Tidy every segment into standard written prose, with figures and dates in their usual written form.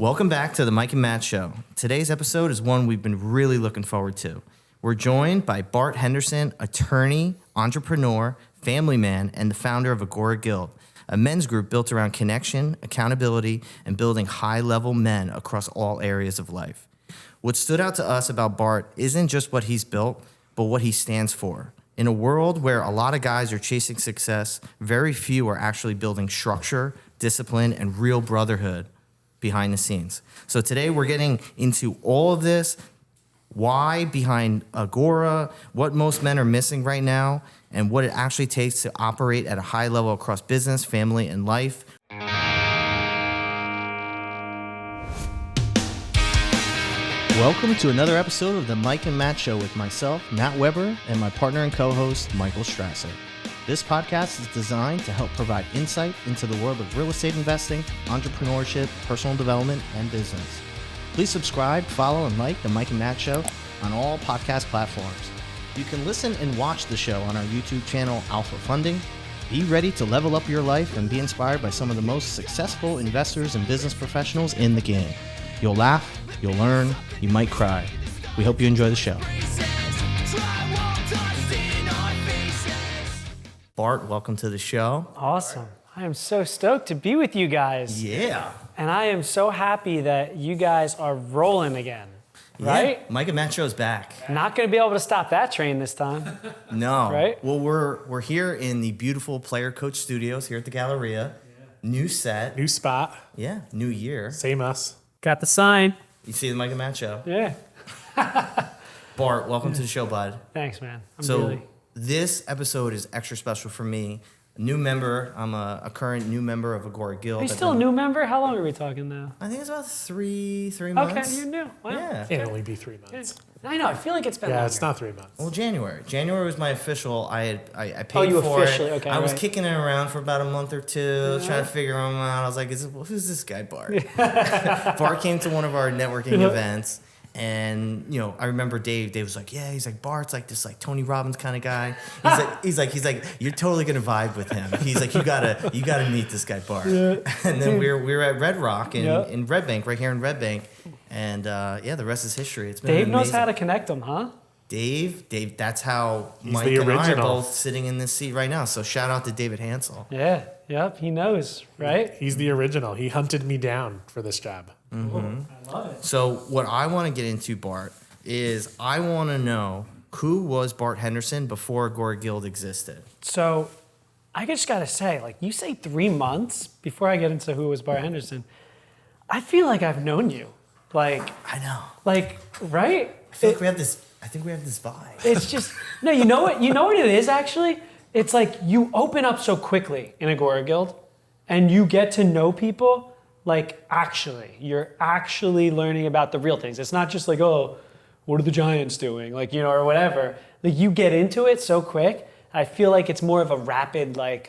Welcome back to the Mike and Matt Show. Today's episode is one we've been really looking forward to. We're joined by Bart Henderson, attorney, entrepreneur, family man, and the founder of Agora Guild, a men's group built around connection, accountability, and building high-level men across all areas of life. What stood out to us about Bart isn't just what he's built, but what he stands for. In a world where a lot of guys are chasing success, very few are actually building structure, discipline, and real brotherhood behind the scenes. So today we're getting into all of this, why behind Agora, what most men are missing right now, and what it actually takes to operate at a high level across business, family, and life. Welcome to another episode of the Mike and Matt Show with myself, Matt Weber, and my partner and co-host, Michael Strasser. This podcast is designed to help provide insight into the world of real estate investing, entrepreneurship, personal development, and business. Please subscribe, follow, and like the Mike and Matt Show on all podcast platforms. You can listen and watch the show on our YouTube channel, Alpha Funding. Be ready to level up your life and be inspired by some of the most successful investors and business professionals in the game. You'll laugh, you'll learn, you might cry. We hope you enjoy the show. Bart, welcome to the show. Awesome. I am so stoked to be with you guys. Yeah. And I am so happy that you guys are rolling again, right? Yeah. Mike and Matt Show's back. Not going to be able to stop that train this time. No. Right? Well, we're here in the beautiful Player Coach Studios here at the Galleria. Yeah. New set. New spot. Yeah. New year. Same us. Got the sign. You see the Mike and Matt Show? Yeah. Bart, welcome to the show, bud. Thanks, man. This episode is extra special for me. A new member. I'm a current new member of Agora Guild. Are you still a new member? How long are we talking now? I think it's about three months. Okay, you're new. Wow. Yeah. It'll only be 3 months. I know. I feel like it's been longer. It's not 3 months. Well, January. January was my official. I paid you for officially? it. Okay, I was right. kicking it around for about a month or two, trying to figure him out. I was like, who's this guy, Bart? Bart came to one of our networking events. And I remember Dave. Dave was like, "Yeah." He's like, "Bart's like this, like Tony Robbins kind of guy." He's like, "You're totally gonna vibe with him." He's like, "You gotta meet this guy, Bart." Yeah. And then we were at Red Rock in Red Bank, right here in Red Bank, and the rest is history. It's been Dave amazing. knows how to connect them, huh? Dave, that's how He's Mike the and I are original. both sitting in this seat right now. So shout out to David Hansel. Yeah. Yep. He knows, right? He's the original. He hunted me down for this job. Mm-hmm. I love it. So what I want to get into, Bart, is I want to know who was Bart Henderson before Agora Guild existed. So I just got to say, like, you say 3 months before I get into who was Bart Henderson. I feel like I've known you. Like, I know. like, right? I feel like we have this. I think we have this vibe. It's just, no, you know what it is actually? It's like you open up so quickly in Agora Guild and you get to know people. Like, you're actually learning about the real things. It's not just like, oh, what are the Giants doing? Like, or whatever. Like, you get into it so quick. I feel like it's more of a rapid, like,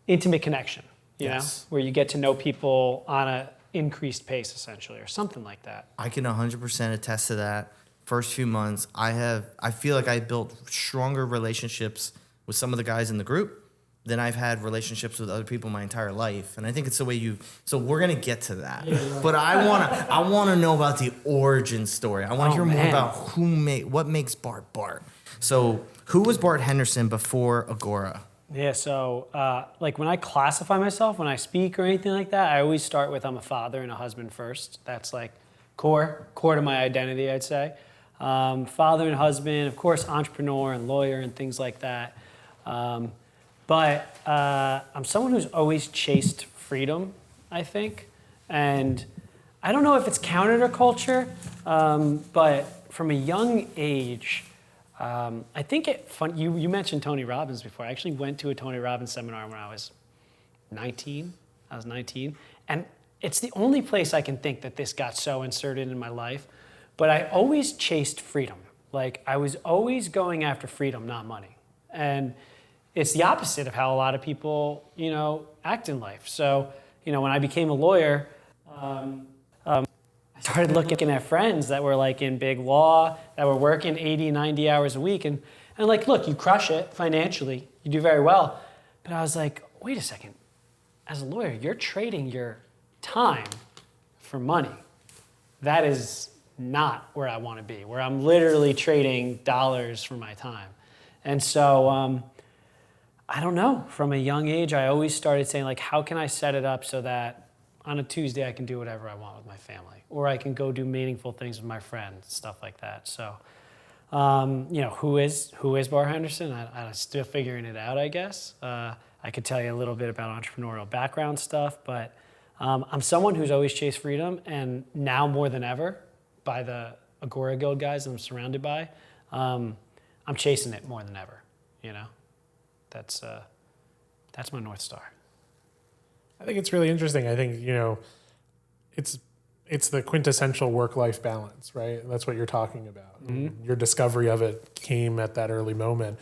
intimate connection, you know, where you get to know people on a increased pace, essentially, or something like that. I can 100% attest to that. First few months, I feel like I built stronger relationships with some of the guys in the group than I've had relationships with other people my entire life. And I think it's the way so we're gonna get to that. Yeah, right. But I wanna know about the origin story. I wanna hear more about what makes Bart Bart. So who was Bart Henderson before Agora? Yeah, so like when I classify myself, when I speak or anything like that, I always start with I'm a father and a husband first. That's like core to my identity, I'd say. Father and husband, of course, entrepreneur and lawyer and things like that. But I'm someone who's always chased freedom, I think. And I don't know if it's counterculture, but from a young age, I think you mentioned Tony Robbins before. I actually went to a Tony Robbins seminar when I was 19. And it's the only place I can think that this got so inserted in my life. But I always chased freedom. Like, I was always going after freedom, not money. And it's the opposite of how a lot of people, act in life. So, when I became a lawyer, I started looking at friends that were like in big law, that were working 80, 90 hours a week. And like, look, you crush it financially. You do very well. But I was like, wait a second. As a lawyer, you're trading your time for money. That is not where I want to be, where I'm literally trading dollars for my time. And so I don't know. From a young age, I always started saying, like, how can I set it up so that on a Tuesday I can do whatever I want with my family, or I can go do meaningful things with my friends, stuff like that. So, who is Bart Henderson? I'm still figuring it out, I guess. I could tell you a little bit about entrepreneurial background stuff, but I'm someone who's always chased freedom, and now more than ever, by the Agora Guild guys that I'm surrounded by, I'm chasing it more than ever. That's my North Star. I think it's really interesting. I think, it's the quintessential work-life balance, right? That's what you're talking about. Mm-hmm. Your discovery of it came at that early moment.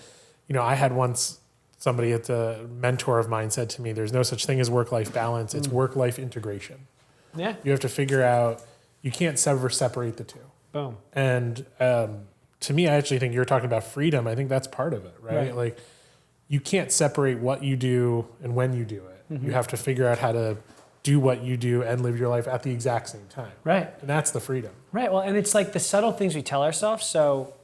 I had once somebody at the mentor of mine said to me, there's no such thing as work-life balance. It's work-life integration. Yeah. You have to figure out, you can't separate the two. Boom. And to me, I actually think you're talking about freedom. I think that's part of it, right? Like, you can't separate what you do and when you do it. Mm-hmm. You have to figure out how to do what you do and live your life at the exact same time. Right. And that's the freedom. Right. Well, and it's like the subtle things we tell ourselves. So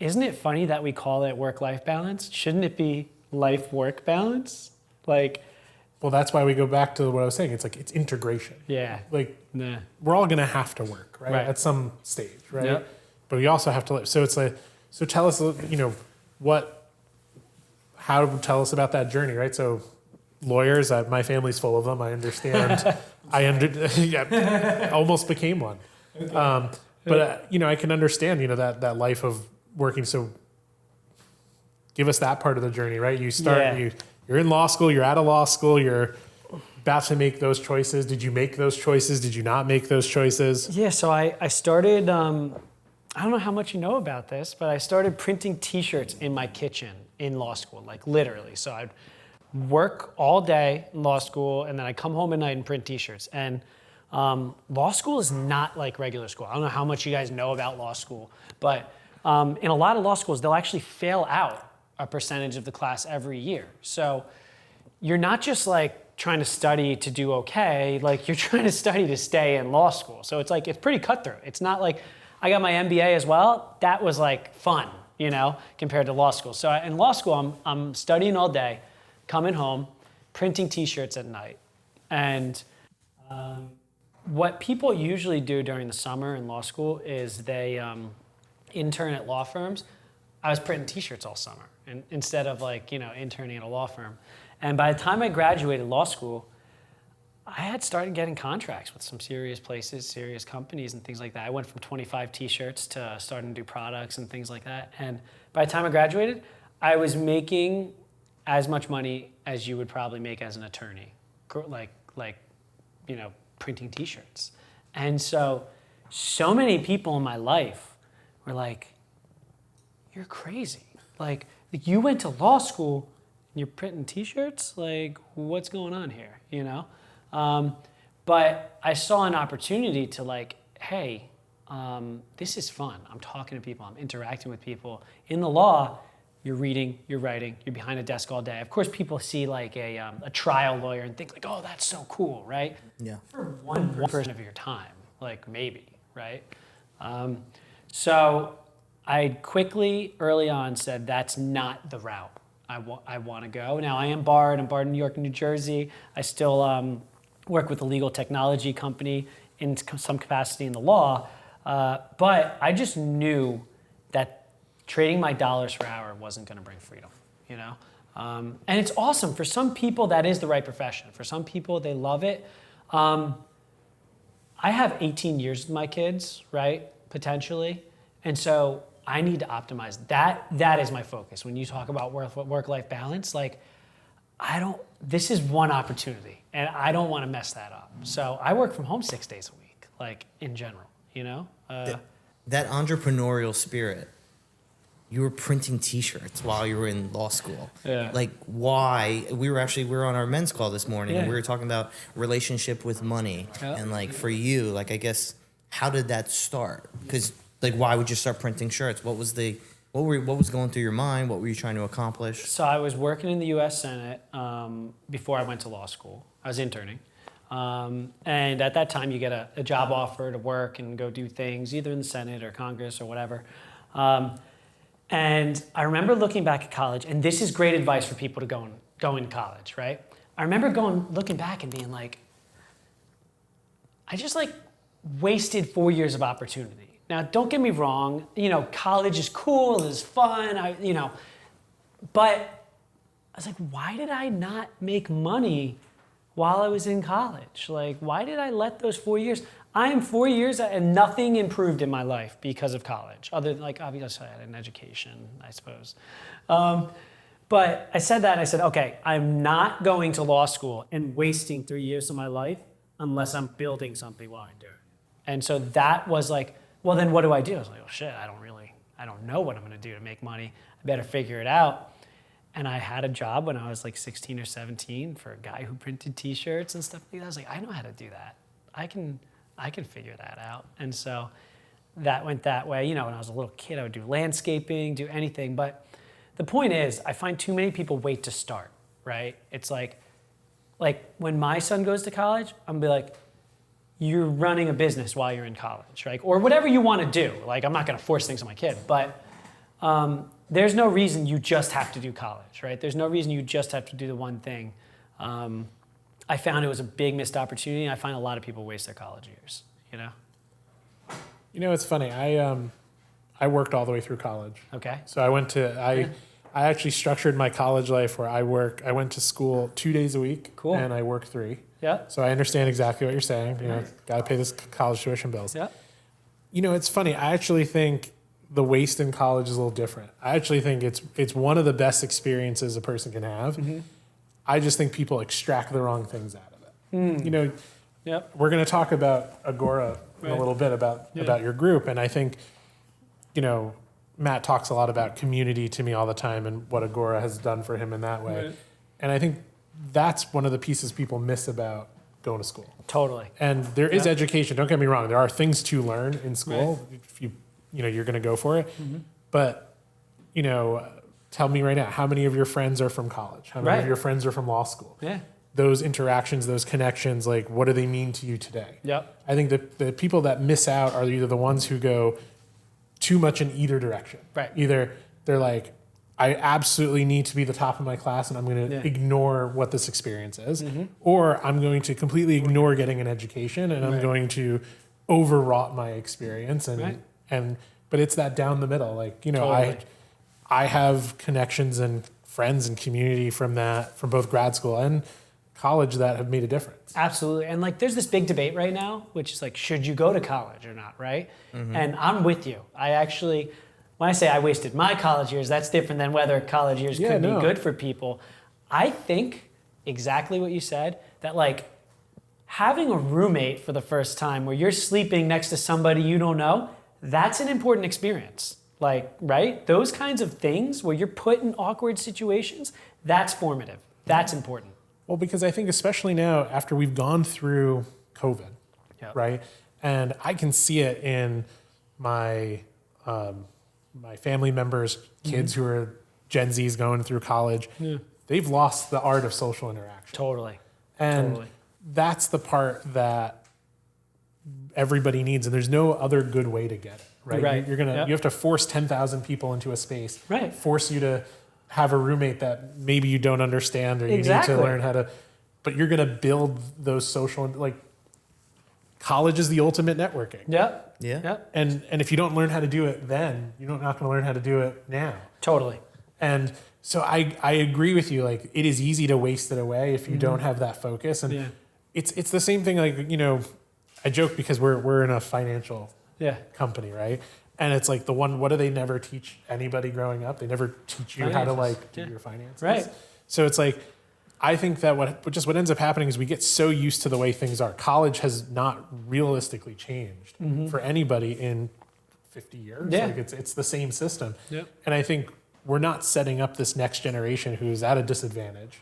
isn't it funny that we call it work-life balance? Shouldn't it be life-work balance? Well, that's why we go back to what I was saying. It's like, it's integration. Yeah. We're all going to have to work, right? At some stage, right? Yep. But we also have to live. So it's like, so tell us, tell us about that journey, right? So lawyers, my family's full of them. I understand. Almost became one. But I can understand, that life of working. So give us that part of the journey, right? You start, you're in law school, you're out of law school, you're about to make those choices. Did you make those choices? Did you not make those choices? Yeah, so I started, I don't know how much you know about this, but I started printing t-shirts in my kitchen in law school, like literally. So I'd work all day in law school, and then I'd come home at night and print t-shirts. And law school is not like regular school. I don't know how much you guys know about law school, but in a lot of law schools, they'll actually fail out a percentage of the class every year. So you're not just like trying to study to do okay, like you're trying to study to stay in law school. So it's pretty cutthroat. It's not like I got my MBA as well. That was like fun, compared to law school. So in law school, I'm studying all day, coming home, printing t-shirts at night. And what people usually do during the summer in law school is they intern at law firms. I was printing t-shirts all summer instead of interning at a law firm. And by the time I graduated law school, I had started getting contracts with some serious places, serious companies and things like that. I went from 25 t-shirts to starting to do products and things like that. And by the time I graduated, I was making as much money as you would probably make as an attorney, printing t-shirts. And so many people in my life were like, you're crazy. Like, you went to law school and you're printing t-shirts? Like, what's going on here, But I saw an opportunity to hey, this is fun. I'm talking to people, I'm interacting with people. In the law, you're reading, you're writing, you're behind a desk all day. Of course, people see a trial lawyer and think oh, that's so cool, right? Yeah. For one person of your time, maybe, right? So I quickly, early on, said that's not the route I want to go. Now, I'm Bart in New York and New Jersey. I still work with a legal technology company in some capacity in the law, but I just knew that trading my dollars per hour wasn't going to bring freedom, And it's awesome. For some people, that is the right profession. For some people, they love it. I have 18 years with my kids, right, potentially, and so I need to optimize that. That is my focus. When you talk about work-life balance, this is one opportunity, and I don't want to mess that up. So I work from home 6 days a week, in general, That entrepreneurial spirit, you were printing t-shirts while you were in law school. Yeah. Why? We were on our men's call this morning, and we were talking about relationship with money. Yeah. And for you, I guess, how did that start? Because why would you start printing shirts? What was going through your mind? What were you trying to accomplish? So I was working in the U.S. Senate before I went to law school. I was interning. And at that time, you get a job offer to work and go do things, either in the Senate or Congress or whatever. And I remember looking back at college, and this is great advice for people to go in college, right? I remember looking back and being like, I just like wasted 4 years of opportunity. Now, don't get me wrong, college is cool, it's fun, but I was like, why did I not make money while I was in college? Like, why did I let those 4 years? I am 4 years and nothing improved in my life because of college, other than, like, obviously I had an education, I suppose. But I said that and I said, okay, I'm not going to law school and wasting 3 years of my life unless I'm building something while I do it. And so that was like, well, then what do I do? I was like, oh shit, I don't know what I'm gonna do to make money. I better figure it out. And I had a job when I was like 16 or 17 for a guy who printed t-shirts and stuff like that. I was like, I know how to do that. I can figure that out. And so that went that way. When I was a little kid, I would do landscaping, do anything. But the point is, I find too many people wait to start, right? It's like when my son goes to college, I'm gonna be like, you're running a business while you're in college, right? Or whatever you want to do. Like, I'm not gonna force things on my kid, but there's no reason you just have to do college, right? There's no reason you just have to do the one thing. I found it was a big missed opportunity, and I find a lot of people waste their college years, It's funny. I worked all the way through college. Okay. So I actually structured my college life where I went to school 2 days a week. Cool. And I worked 3. Yeah. So I understand exactly what you're saying. Got to pay this college tuition bills. Yeah. It's funny. I actually think the waste in college is a little different. I actually think it's one of the best experiences a person can have. Mm-hmm. I just think people extract the wrong things out of it. Yep. We're going to talk about Agora in a little bit about your group, and I think Matt talks a lot about community to me all the time and what Agora has done for him in that way. Right. And I think that's one of the pieces people miss about going to school. Totally. And there is education. Don't get me wrong. There are things to learn in school if you're going to go for it. Mm-hmm. But, tell me right now, how many of your friends are from college? How many of your friends are from law school? Yeah. Those interactions, those connections, like, what do they mean to you today? Yep. I think the people that miss out are either the ones who go too much in either direction. Right. Either they're like, I absolutely need to be the top of my class and I'm going to ignore what this experience is. Mm-hmm. Or I'm going to completely ignore getting an education and I'm going to overwrought my experience. But it's that down the middle. Like, totally. I have connections and friends and community from both grad school and college that have made a difference. Absolutely. And like, there's this big debate right now, which is like, should you go to college or not, right? Mm-hmm. And I'm with you. When I say I wasted my college years, that's different than whether college years could be good for people. I think exactly what you said, that like having a roommate for the first time where you're sleeping next to somebody you don't know, that's an important experience. Like, right? Those kinds of things where you're put in awkward situations, that's formative. That's important. Well, because I think especially now after we've gone through COVID, right? And I can see it in my family members, kids who are Gen Zs going through college. Yeah. They've lost the art of social interaction. Totally. And that's the part that everybody needs, and there's no other good way to get it, right? You have to force 10,000 people into a space, force you to have a roommate that maybe you don't understand or you need to learn how to, but you're going to build those social, like, college is the ultimate networking. Yeah. And if you don't learn how to do it then, you're not going to learn how to do it now. Totally. And so I agree with you. Like, it is easy to waste it away if you don't have that focus. And it's the same thing. Like, I joke because we're in a financial company, right? And it's like what do they never teach anybody growing up? They never teach you how to do your finances. Right. So it's like, I think that what ends up happening is we get so used to the way things are. College has not realistically changed for anybody in 50 years. Yeah. Like, it's the same system. Yep. And I think we're not setting up this next generation who's at a disadvantage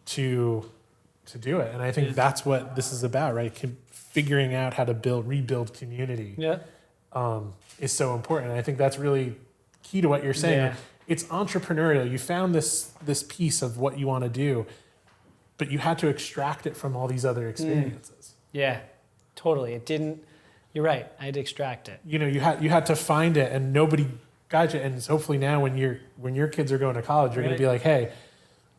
to do it. And I think that's what this is about, right? Figuring out how to rebuild community is so important. And I think that's really key to what you're saying. Yeah. It's entrepreneurial. You found this piece of what you want to do. but you had to extract it from all these other experiences. Yeah, totally. It didn't. You're right. I had to extract it. You had to find it, and nobody got you. And hopefully now, when your kids are going to college, you're going to be like, hey,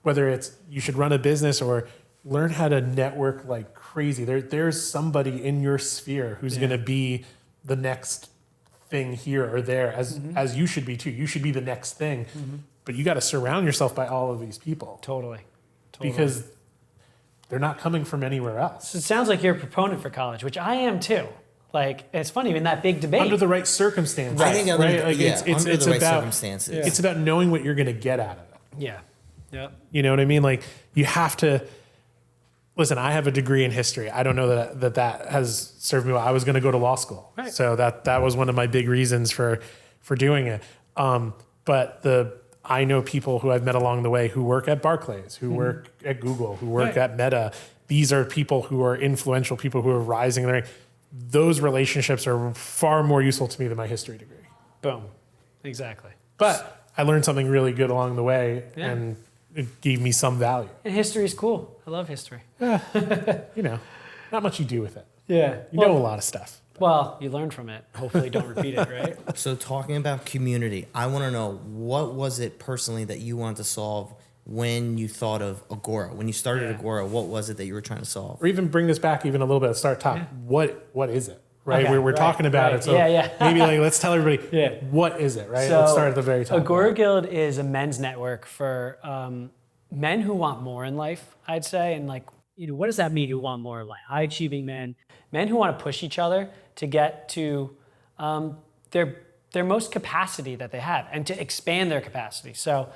whether it's you should run a business or learn how to network like crazy. There's somebody in your sphere who's going to be the next thing here or there, as you should be too. You should be the next thing, but you got to surround yourself by all of these people. Totally. Because they're not coming from anywhere else. So it sounds like you're a proponent for college, which I am too. Like, it's funny in that big debate. Under the right circumstances. I think right? under the right circumstances. Yeah. It's about knowing what you're going to get out of it. Yeah. Yep. You know what I mean? Like, you have to... Listen, I have a degree in history. I don't know that has served me well. I was going to go to law school. Right. So that was one of my big reasons for doing it. But I know people who I've met along the way who work at Barclays, who work at Google, who work at Meta. These are people who are influential, people who are rising in the rank. Those relationships are far more useful to me than my history degree. Boom. Exactly. But I learned something really good along the way, and it gave me some value. And history is cool. I love history. Not much you do with it. Yeah. You know a lot of stuff. Well, you learn from it. Hopefully don't repeat it, right? So talking about community, I want to know, what was it personally that you wanted to solve when you thought of Agora? When you started Agora, what was it that you were trying to solve? Or even bring this back even a little bit at start top. Yeah. What is it? Right? Okay, We're talking about it. So maybe let's tell everybody what is it, right? So let's start at the very top. Agora Guild is a men's network for men who want more in life, I'd say. And like, what does that mean, who want more in life? High achieving men. Men who want to push each other to get to their most capacity that they have and to expand their capacity. So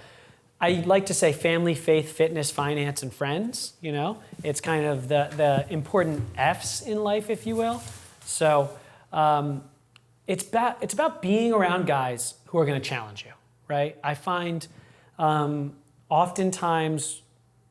I like to say family, faith, fitness, finance, and friends. It's kind of the important F's in life, if you will. So it's about being around guys who are going to challenge you, right? I find oftentimes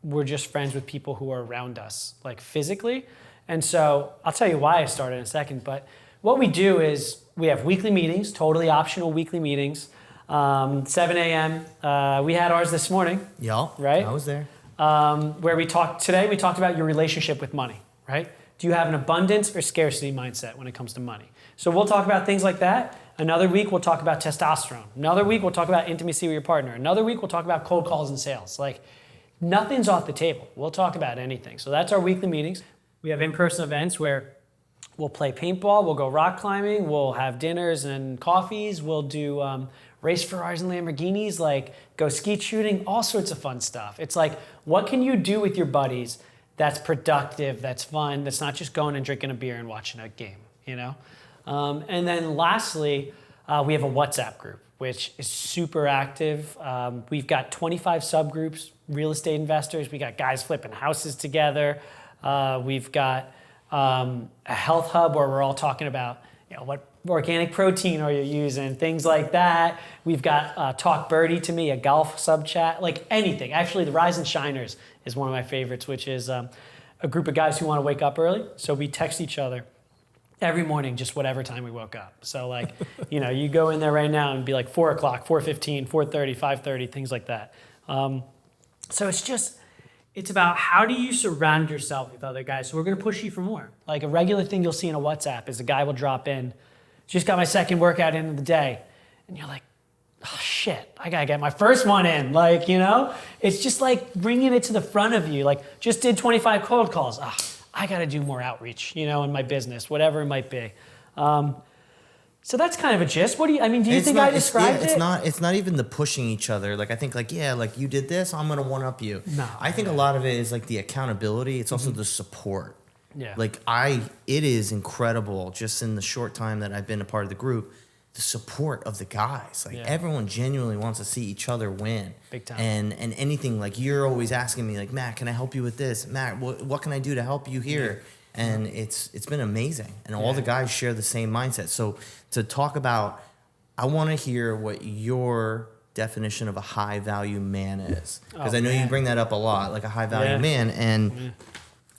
we're just friends with people who are around us, like physically. And so I'll tell you why I started in a second. But what we do is we have weekly meetings, totally optional weekly meetings. 7 a.m. We had ours this morning. Y'all, right? I was there. Where we talked about your relationship with money, right? Do you have an abundance or scarcity mindset when it comes to money? So we'll talk about things like that. Another week, we'll talk about testosterone. Another week, we'll talk about intimacy with your partner. Another week, we'll talk about cold calls and sales. Like, nothing's off the table. We'll talk about anything. So that's our weekly meetings. We have in-person events where we'll play paintball, we'll go rock climbing, we'll have dinners and coffees, we'll do race Ferraris and Lamborghinis, like go skeet shooting, all sorts of fun stuff. It's like, what can you do with your buddies that's productive, that's fun, that's not just going and drinking a beer and watching a game, And then lastly, we have a WhatsApp group, which is super active. We've got 25 subgroups, real estate investors. We got guys flipping houses together. We've got a health hub where we're all talking about, what organic protein are you using, things like that. We've got Talk Birdie to Me, a golf sub chat, like anything. Actually, the Rise and Shiners is one of my favorites, which is a group of guys who want to wake up early. So we text each other every morning, just whatever time we woke up. So like, you go in there right now and be like 4 o'clock, 4:15, 4:30, 5:30, things like that. So it's about how do you surround yourself with other guys. So we're going to push you for more. Like a regular thing you'll see in a WhatsApp is a guy will drop in, just got my second workout in of the day. And you're like, oh shit, I got to get my first one in. Like, it's just like bringing it to the front of you. Like just did 25 cold calls. I got to do more outreach, in my business, whatever it might be. So that's kind of a gist. Do you think I described it? It's not even the pushing each other. Like I think you did this, I'm gonna one up you. No. I think a lot of it is like the accountability. It's also the support. Yeah. It is incredible just in the short time that I've been a part of the group, the support of the guys. Everyone genuinely wants to see each other win. Big time. And anything, like you're always asking me like, Matt, can I help you with this? Matt, what can I do to help you here? And it's been amazing. And all the guys share the same mindset. So to talk about, I want to hear what your definition of a high value man is. Because I know you bring that up a lot, like a high value man. And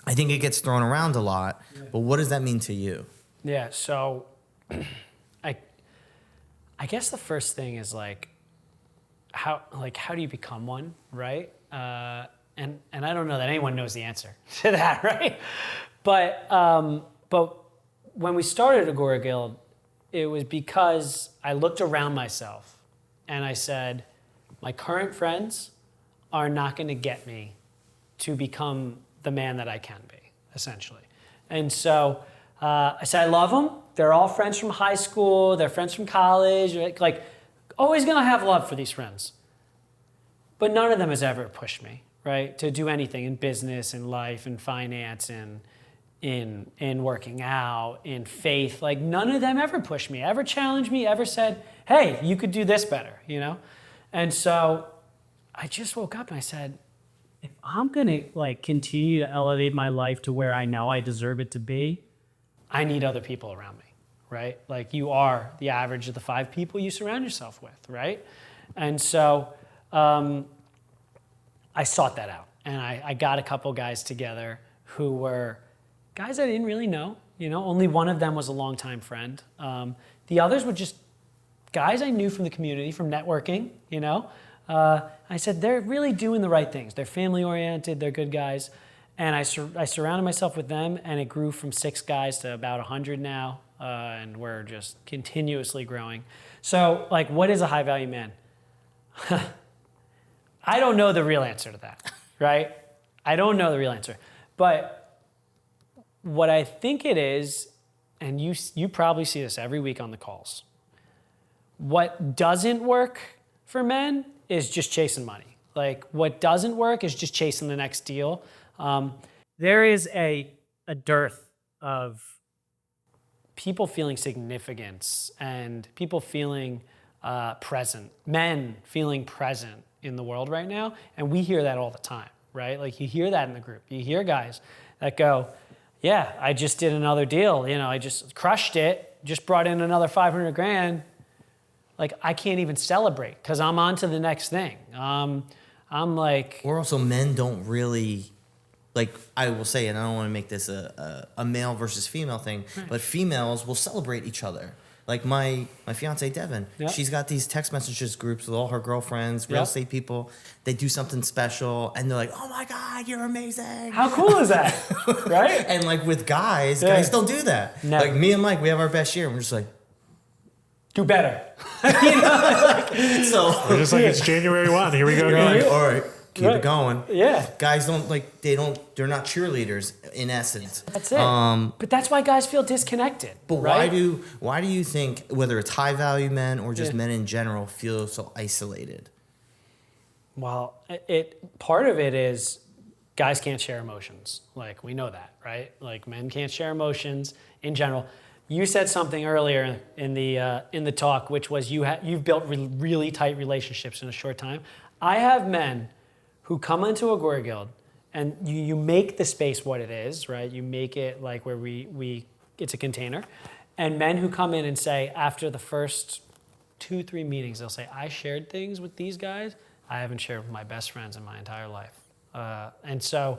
I think it gets thrown around a lot. But what does that mean to you? Yeah, so I guess the first thing is how do you become one, right? And and I don't know that anyone knows the answer to that, right? But when we started Agora Guild, it was because I looked around myself and I said, my current friends are not going to get me to become the man that I can be, essentially. And so I said, I love them. They're all friends from high school. They're friends from college. Like, always going to have love for these friends. But none of them has ever pushed me, right, to do anything in business, in life, in finance, in working out, in faith. Like, none of them ever pushed me, ever challenged me, ever said, hey, you could do this better, you know? And so I just woke up and I said, if I'm gonna like continue to elevate my life to where I know I deserve it to be, I need other people around me, right? Like, you are the average of the 5 people you surround yourself with, right? And so I sought that out, and I got a couple guys together who were guys I didn't really know. You know, only one of them was a longtime friend. The others were just guys I knew from the community, from networking, you know. I said, they're really doing the right things. They're family-oriented, they're good guys. And I surrounded myself with them, and it grew from 6 guys to about 100 now, and we're just continuously growing. So, like, what is a high-value man? I don't know the real answer to that, right? I don't know the real answer. But what I think it is, and you probably see this every week on the calls, what doesn't work for men is just chasing money. Like, what doesn't work is just chasing the next deal. There is a dearth of people feeling significance and people feeling present, men feeling present in the world right now. And we hear that all the time, right? Like, you hear that in the group. You hear guys that go, yeah, I just did another deal. You know, I just crushed it, just brought in another 500 grand. Like, I can't even celebrate because I'm on to the next thing. I'm like... Or also, men don't really, like, I will say, and I don't want to make this a male versus female thing, right, but females will celebrate each other. Like, my fiance, Devin, yep, she's got these text messages groups with all her girlfriends, real, yep, estate people. They do something special, and they're like, oh, my God, you're amazing. How cool is that, right? And, like, with guys, yeah, guys don't do that. Never. Like, me and Mike, we have our best year, and we're just like... Do better. You know, like, so we're just like, it's January 1. Here we go again. Like, all right, keep it going. Yeah. Guys don't like, they're not cheerleaders in essence. That's it. But that's why guys feel disconnected. But right? why do you think, whether it's high value men or just yeah, men in general, feel so isolated? Well, part of it is guys can't share emotions. Like, we know that, right? Like, men can't share emotions in general. You said something earlier in the talk, which was you've built really tight relationships in a short time. I have men who come into Agora Guild, and you make the space what it is, right? You make it like where it's a container, and men who come in and say after the first 2-3 meetings, they'll say, I shared things with these guys I haven't shared with my best friends in my entire life, and so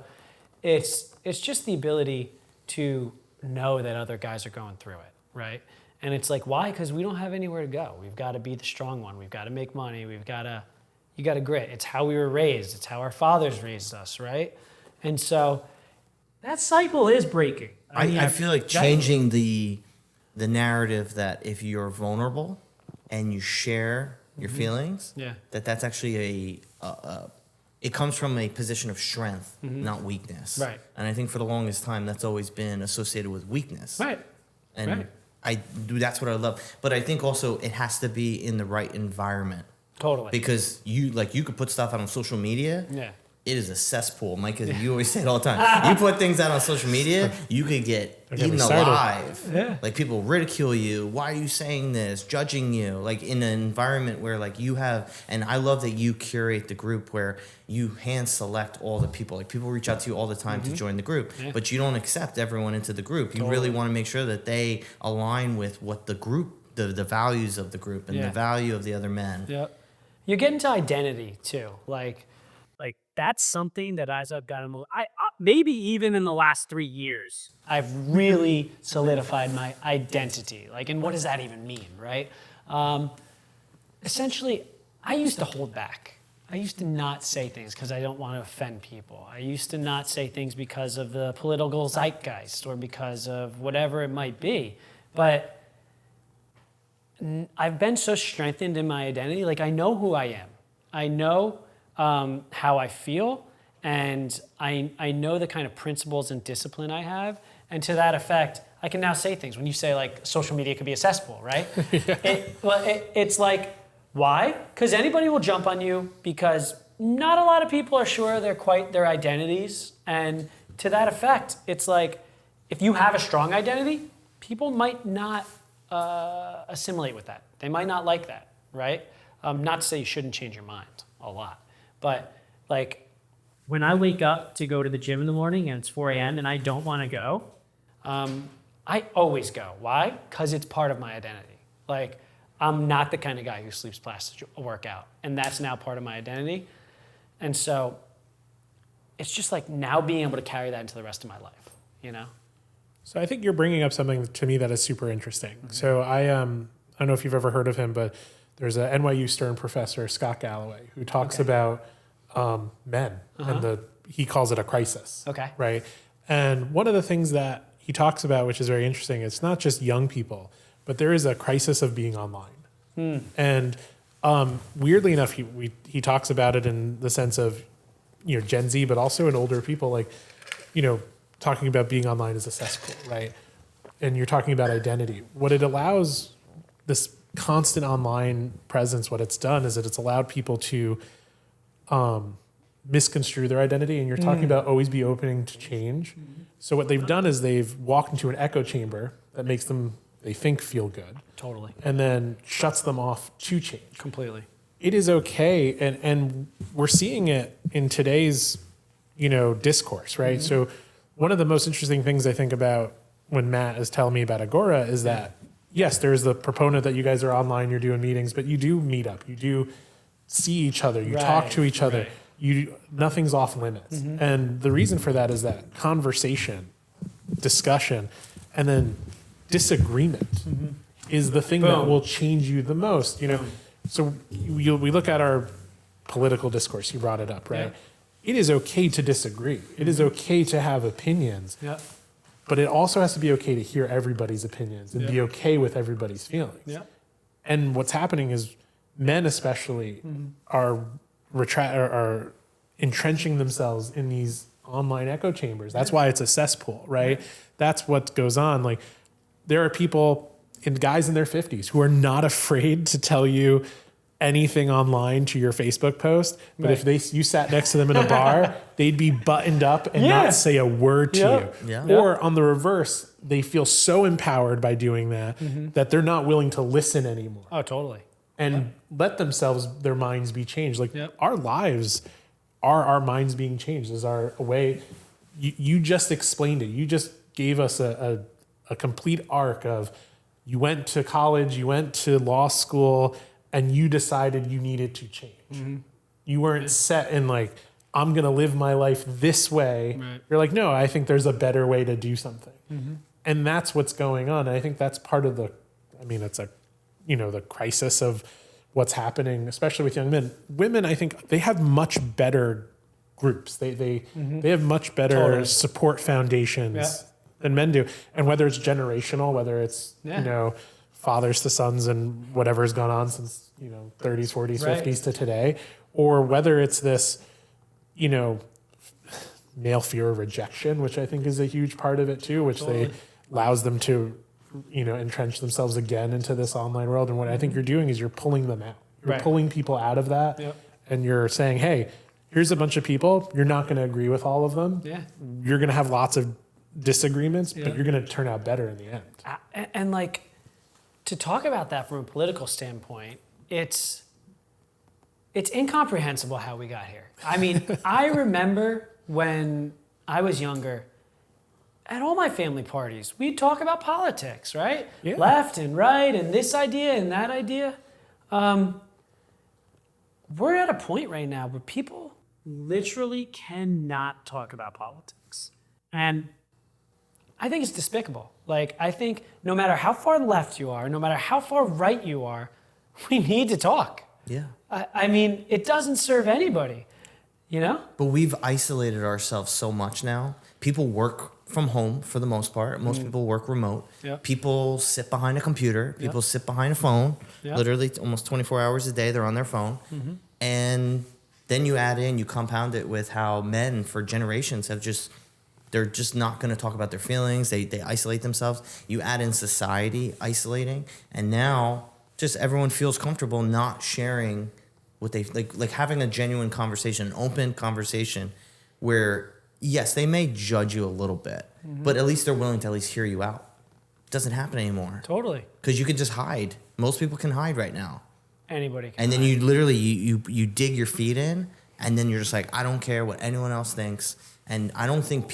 it's just the ability to know that other guys are going through it, right? And it's like, why? Because we don't have anywhere to go. We've got to be the strong one. We've got to make money. You got to grit. It's how we were raised. It's how our fathers raised us, right? And so that cycle is breaking. I feel like changing the narrative that if you're vulnerable and you share your feelings, yeah, that's actually it comes from a position of strength, not weakness. Right. And I think for the longest time, that's always been associated with weakness. Right. And that's what I love. But I think also it has to be in the right environment. Totally. Because you could put stuff out on social media. Yeah. It is a cesspool, Mike. You always say it all the time. You put things out on social media, you could get eaten alive. Yeah. Like, people ridicule you. Why are you saying this? Judging you. Like, in an environment where, like, you have, and I love that you curate the group where you hand select all the people. Like, people reach out to you all the time to join the group, but you don't accept everyone into the group. You really want to make sure that they align with what the group, the values of the group and the value of the other men. Yep. You're getting to identity too. Like that's something that as I've gotten, maybe even in the last 3 years, I've really solidified my identity. Like, and what does that even mean, right? Essentially, I used to hold back. I used to not say things because I don't want to offend people. I used to not say things because of the political zeitgeist or because of whatever it might be. But I've been so strengthened in my identity. Like, I know who I am. I know how I feel, and I know the kind of principles and discipline I have. And to that effect, I can now say things. When you say, like, social media could be a cesspool, right? It's like, why? Because anybody will jump on you, because not a lot of people are sure they're quite their identities. And to that effect, it's like, if you have a strong identity, people might not assimilate with that. They might not like that, right? Not to say you shouldn't change your mind a lot, but like, When I wake up to go to the gym in the morning and it's 4 a.m. and I don't want to go, I always go. Why? Because it's part of my identity. Like, I'm not the kind of guy who sleeps past a workout, and that's now part of my identity. And so it's just like now being able to carry that into the rest of my life, you know? So I think you're bringing up something to me that is super interesting. So I don't know if you've ever heard of him, but there's a NYU Stern professor, Scott Galloway, who talks about men, and he calls it a crisis. Okay. Right. And one of the things that he talks about, which is very interesting, it's not just young people, but there is a crisis of being online. And weirdly enough, he talks about it in the sense of, Gen Z, but also in older people, like, talking about being online as a cesspool, right? And you're talking about identity. What it allows, this constant online presence, what it's done is that it's allowed people to misconstrue their identity. And you're talking about always be open to change. So what they've done is they've walked into an echo chamber that makes them, they think, feel good. Totally. And then shuts them off to change. Completely. It is okay. And we're seeing it in today's, discourse, right? So one of the most interesting things I think about when Matt is telling me about Agora is that, yes, there's the proponent that you guys are online, you're doing meetings, but you do meet up, you do see each other, you talk to each other, nothing's off limits. And the reason for that is that conversation, discussion, and then disagreement is the thing that will change you the most. So we look at our political discourse, you brought it up, right? It is okay to disagree. It is okay to have opinions. But it also has to be okay to hear everybody's opinions and be okay with everybody's feelings. And what's happening is men especially are entrenching themselves in these online echo chambers. That's why it's a cesspool, right? That's what goes on. Like, there are people, guys in their 50s, who are not afraid to tell you anything online to your Facebook post, but if you sat next to them in a bar, they'd be buttoned up and not say a word to you. Or on the reverse, they feel so empowered by doing that that they're not willing to listen anymore. Oh, totally. And let their minds be changed. Like, our lives are our minds being changed. Is our way. You just explained it. You just gave us a complete arc of, you went to college, you went to law school, and you decided you needed to change. You weren't set in like, I'm going to live my life this way. You're like, no, I think there's a better way to do something. And that's what's going on. And I think that's part of it's the crisis of what's happening, especially with young men. Women, I think they have much better groups. They have much better support foundations than men do. And whether it's generational, whether it's, fathers to sons and whatever's gone on since, 30s, 40s, 50s to today, or whether it's this, male fear of rejection, which I think is a huge part of it too, which they allows them to, entrench themselves again into this online world. And what I think you're doing is you're pulling them out. You're pulling people out of that. And you're saying, hey, here's a bunch of people. You're not going to agree with all of them. You're going to have lots of disagreements, but you're going to turn out better in the end. And like, to talk about that from a political standpoint, it's incomprehensible how we got here. I mean, I remember when I was younger, at all my family parties, we'd talk about politics, right? Left and right, and this idea and that idea. We're at a point right now where people literally cannot talk about politics. And I think it's despicable. Like, I think no matter how far left you are, no matter how far right you are, we need to talk. I mean, it doesn't serve anybody, you know? But we've isolated ourselves so much now. People work from home for the most part. Most people work remote. Yep. People sit behind a computer. People sit behind a phone. Yep. Literally almost 24 hours a day, they're on their phone. And then you compound it with how men for generations they're just not going to talk about their feelings. They isolate themselves. You add in society isolating. And now just everyone feels comfortable not sharing what they like having a genuine conversation, an open conversation where, yes, they may judge you a little bit, but at least they're willing to at least hear you out. It doesn't happen anymore. Totally. Because you can just hide. Most people can hide right now. Anybody can. And then you literally, you dig your feet in, and then you're just like, I don't care what anyone else thinks. And I don't think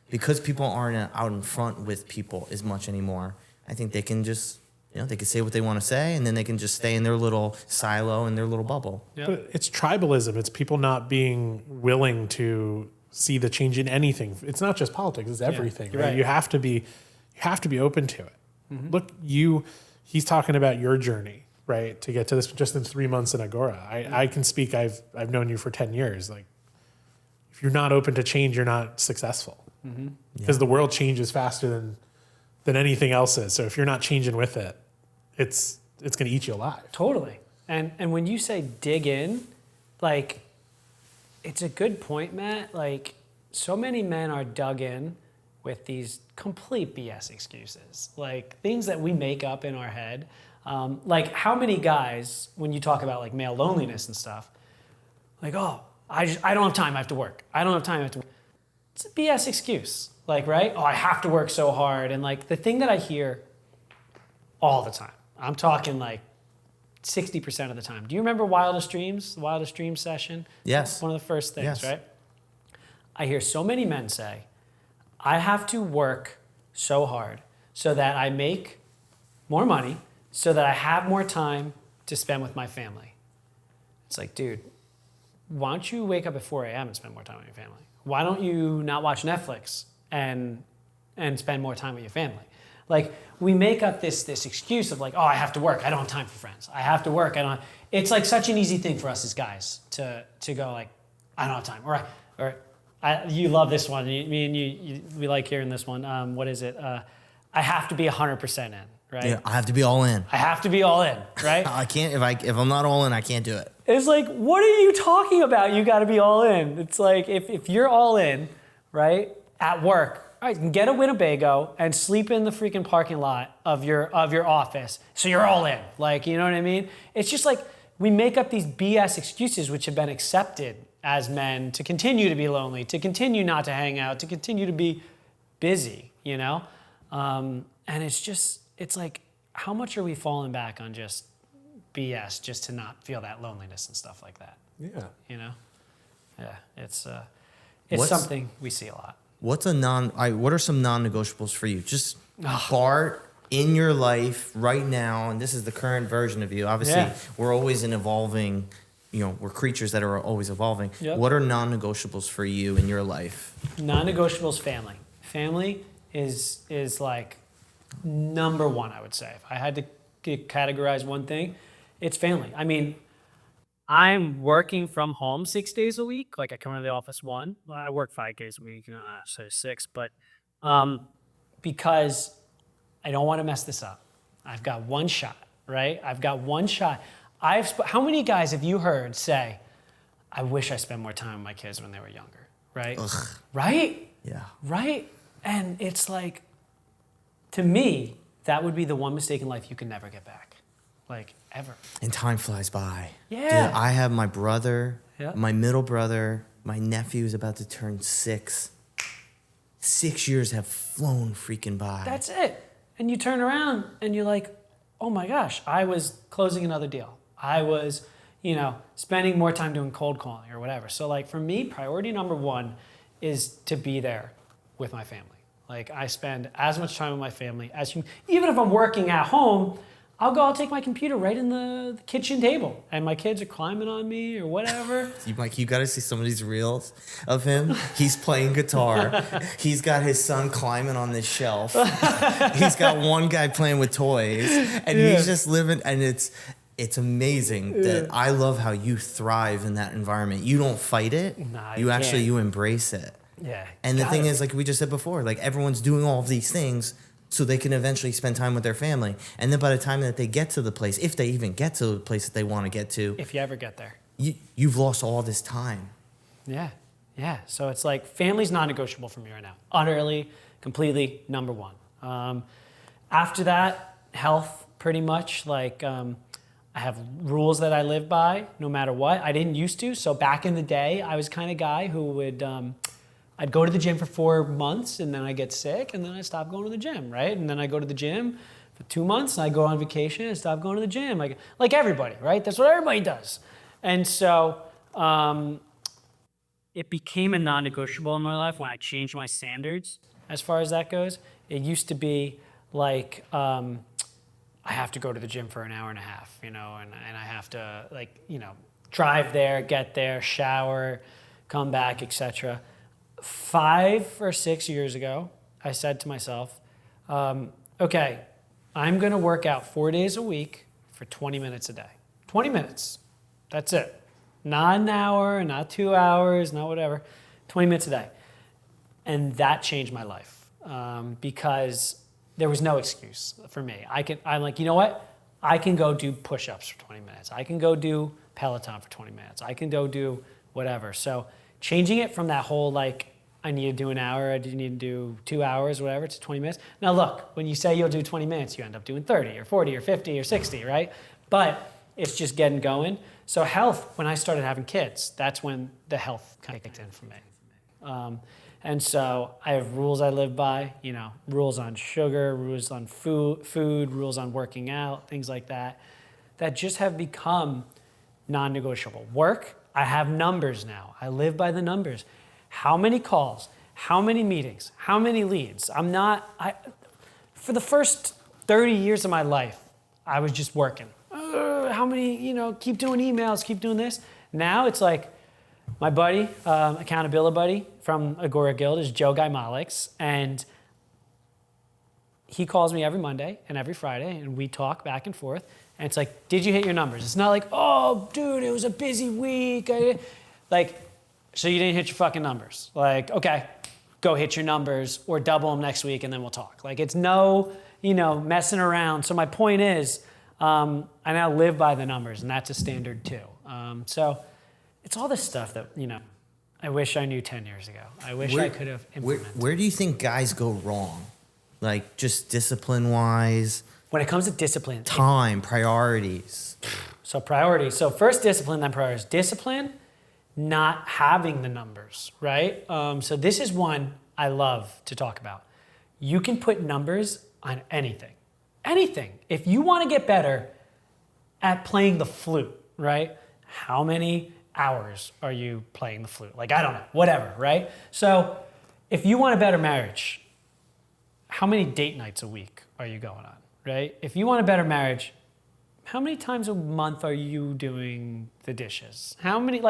because people aren't out in front with people as much anymore, I think they can just, they can say what they want to say, and then they can just stay in their little silo, in their little bubble. Yep. But it's tribalism. It's people not being willing to see the change in anything. It's not just politics, it's everything. You're Right? right. You have to be open to it. Look, he's talking about your journey, right? To get to this just in 3 months in Agora. I can speak, I've known you for 10 years. Like, if you're not open to change, you're not successful. Because the world changes faster than anything else is. So if you're not changing with it, it's going to eat you alive. Totally. And when you say dig in, like, it's a good point, Matt. Like, so many men are dug in with these complete BS excuses, like things that we make up in our head. Like, how many guys, when you talk about like male loneliness and stuff, like, oh, I don't have time, I have to work. I don't have time, I have to work. It's a BS excuse, like, right? Oh, I have to work so hard. And like the thing that I hear all the time, I'm talking like 60% of the time. Do you remember Wildest Dreams, the Wildest Dreams session? Yes. One of the first things, Yes. right? I hear so many men say, I have to work so hard so that I make more money, so that I have more time to spend with my family. It's like, dude, why don't you wake up at 4 a.m. and spend more time with your family? Why don't you not watch Netflix and spend more time with your family? Like, we make up this excuse of like, oh, I have to work. I don't have time for friends. I have to work. It's like such an easy thing for us as guys to go like, I don't have time. You love this one. Me and you, we like hearing this one. What is it? I have to be 100% in, right? Yeah, I have to be all in. I have to be all in, right? I can't, if I'm not all in, I can't do it. It's like, what are you talking about? You got to be all in. It's like, if you're all in, right, at work, all right, get a Winnebago and sleep in the freaking parking lot of your office, so you're all in. Like, you know what I mean? It's just like, we make up these BS excuses which have been accepted as men to continue to be lonely, to continue not to hang out, to continue to be busy, you know? And it's like, how much are we falling back on just BS just to not feel that loneliness and stuff like that? Yeah. You know? Yeah, it's What's- something we see a lot. What are some non-negotiables for you? Just Bart in your life right now, and this is the current version of you. Obviously, Yeah. we're always an evolving, we're creatures that are always evolving. Yep. What are non-negotiables for you in your life? Non-negotiables, family. Family is like number one, I would say. If I had to categorize one thing, it's family. I mean, I'm working from home 6 days a week. Like, I come into the office one. Well, I work 5 days a week, so 6. But because I don't want to mess this up. I've got one shot, right? I've got one shot. How many guys have you heard say, I wish I spent more time with my kids when they were younger, right? Ugh. Right? Yeah. Right? And it's like, to me, that would be the one mistake in life you can never get back. Like, ever. And time flies by. Yeah. Dude, I have my brother, Yeah. my middle brother, my nephew is about to turn 6. 6 years have flown freaking by. That's it. And you turn around and you're like, oh my gosh, I was closing another deal. I was, spending more time doing cold calling or whatever. So like for me, priority number one is to be there with my family. Like I spend as much time with my family even if I'm working at home, I'll take my computer right in the kitchen table and my kids are climbing on me or whatever. You got to see some of these reels of him. He's playing guitar. He's got his son climbing on this shelf. He's got one guy playing with toys, and he's just living. And it's amazing that I love how you thrive in that environment. You don't fight it. Nah, You embrace it. Yeah. And the thing is, like we just said before, like everyone's doing all of these things so they can eventually spend time with their family. And then by the time that they get to the place, if they even get to the place that they want to get to, If you ever get there. you've lost all this time. Yeah. Yeah. So it's like family's non-negotiable for me right now. Utterly, completely number one. After that, health pretty much. Like I have rules that I live by no matter what. I didn't used to. So back in the day, I was kind of guy who would, I'd go to the gym for 4 months and then I get sick and then I stop going to the gym, right? And then I go to the gym for 2 months and I go on vacation and stop going to the gym. Like everybody, right? That's what everybody does. And so It became a non-negotiable in my life when I changed my standards. as far as that goes, it used to be like, I have to go to the gym for an hour and a half, and I have to drive there, get there, shower, come back, etc. 5 or 6 years ago, I said to myself, okay, I'm going to work out 4 days a week for 20 minutes a day. 20 minutes. That's it. Not an hour, not 2 hours, not whatever. 20 minutes a day. And that changed my life because there was no excuse for me. I'm like, you know what? I can go do push-ups for 20 minutes. I can go do Peloton for 20 minutes. I can go do whatever. So changing it from that whole I need to do an hour, I need to do 2 hours, whatever, to 20 minutes. Now look, when you say you'll do 20 minutes, you end up doing 30 or 40 or 50 or 60, right? But it's just getting going. So health, when I started having kids, that's when the health kind of kicked in for me. And so I have rules I live by, rules on sugar, rules on food, rules on working out, things like that just have become non-negotiable. Work, I have numbers now. I live by the numbers. How many calls, how many meetings, how many leads? For the first 30 years of my life, I was just working. How many, keep doing emails, keep doing this. Now it's like, my buddy, accountability buddy from Agora Guild is Joe Guy Malix, and he calls me every Monday and every Friday, and we talk back and forth. And it's like, did you hit your numbers? It's not like, oh, dude, it was a busy week. So you didn't hit your fucking numbers. Okay, go hit your numbers or double them next week, and then we'll talk. It's no, messing around. So my point is, I now live by the numbers, and that's a standard too. So it's all this stuff that, I wish I knew 10 years ago. I wish I could have implemented. Where do you think guys go wrong? Just discipline-wise? When it comes to discipline. Time, priorities. So priorities. So first discipline, then priorities. Discipline, not having the numbers, right? So this is one I love to talk about. You can put numbers on anything. Anything. If you want to get better at playing the flute, right? How many hours are you playing the flute? I don't know, whatever, right? So if you want a better marriage, how many date nights a week are you going on, right? If you want a better marriage, how many times a month are you doing the dishes? How many,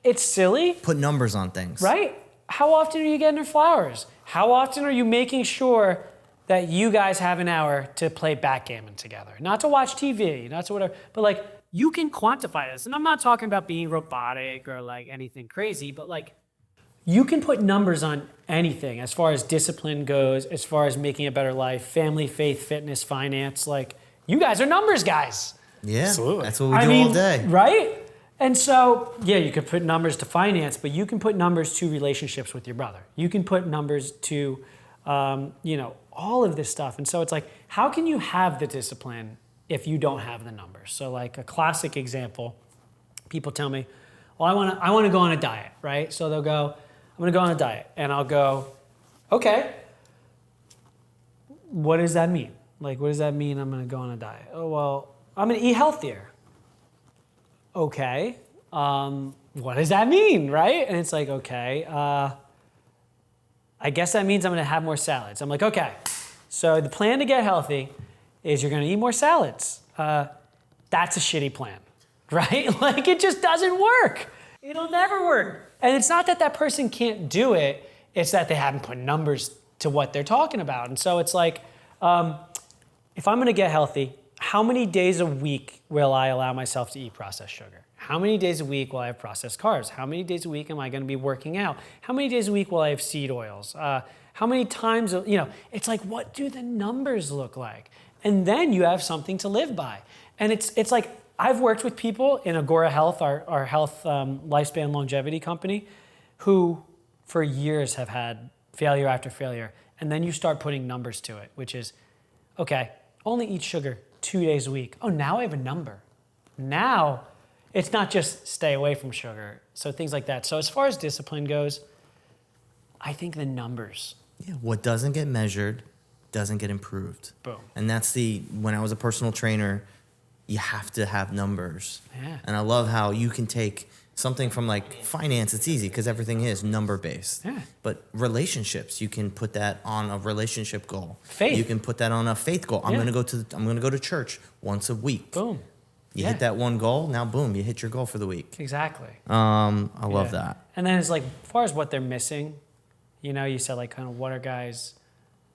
it's silly. Put numbers on things. Right? How often are you getting her flowers? How often are you making sure that you guys have an hour to play backgammon together? Not to watch TV, not to whatever, but You can quantify this, and I'm not talking about being robotic or anything crazy, but you can put numbers on anything as far as discipline goes, as far as making a better life, family, faith, fitness, finance. You guys are numbers guys. Yeah, absolutely. That's what we do all day. Right? And so, yeah, you could put numbers to finance, but you can put numbers to relationships with your brother. You can put numbers to, all of this stuff. And so it's how can you have the discipline if you don't have the numbers? So a classic example, people tell me, well, I want to go on a diet, right? So they'll go, I'm going to go on a diet. And I'll go, okay, what does that mean? What does that mean I'm going to go on a diet? Oh, well, I'm going to eat healthier. Okay, what does that mean, right? And it's okay, I guess that means I'm going to have more salads. I'm okay, so the plan to get healthy is you're going to eat more salads. That's a shitty plan, right? It just doesn't work. It'll never work. And it's not that that person can't do it, it's that they haven't put numbers to what they're talking about. And so it's if I'm going to get healthy, how many days a week will I allow myself to eat processed sugar? How many days a week will I have processed carbs? How many days a week am I going to be working out? How many days a week will I have seed oils? How many times, it's like, what do the numbers look like? And then you have something to live by. And it's like, I've worked with people in Agora Health, our health lifespan longevity company, who for years have had failure after failure. And then you start putting numbers to it, which is, okay, only eat sugar 2 days a week. Oh, now I have a number. Now it's not just stay away from sugar. So things like that. So as far as discipline goes, I think the numbers. Yeah, what doesn't get measured doesn't get improved. Boom. And that's when I was a personal trainer, you have to have numbers. Yeah. And I love how you can take something from like finance, it's easy because everything is number based. Yeah. But relationships, you can put that on a relationship goal. Faith. You can put that on a faith goal. I'm Yeah. gonna go to church once a week. Boom. You Yeah. hit that one goal, now boom, you hit your goal for the week. Exactly. I love Yeah. that. And then it's like, as far as what they're missing, you said like kind of what are guys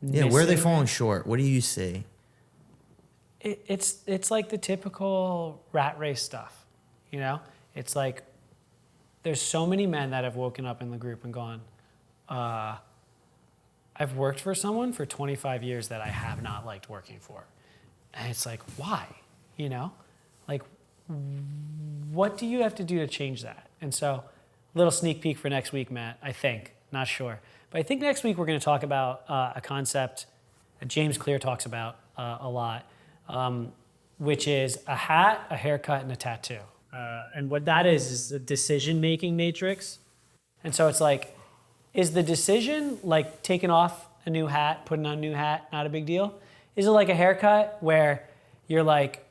Yeah, where are they missing? falling short? What do you see? It's like the typical rat race stuff, It's like there's so many men that have woken up in the group and gone, I've worked for someone for 25 years that I have not liked working for. And it's like, why? Like, what do you have to do to change that? And so, little sneak peek for next week, Matt, I think, not sure. But I think next week we're going to talk about a concept that James Clear talks about a lot, which is a hat, a haircut, and a tattoo. And what that is a decision-making matrix. And so it's like, is the decision like taking off a new hat, putting on a new hat, not a big deal? Is it like a haircut where you're like,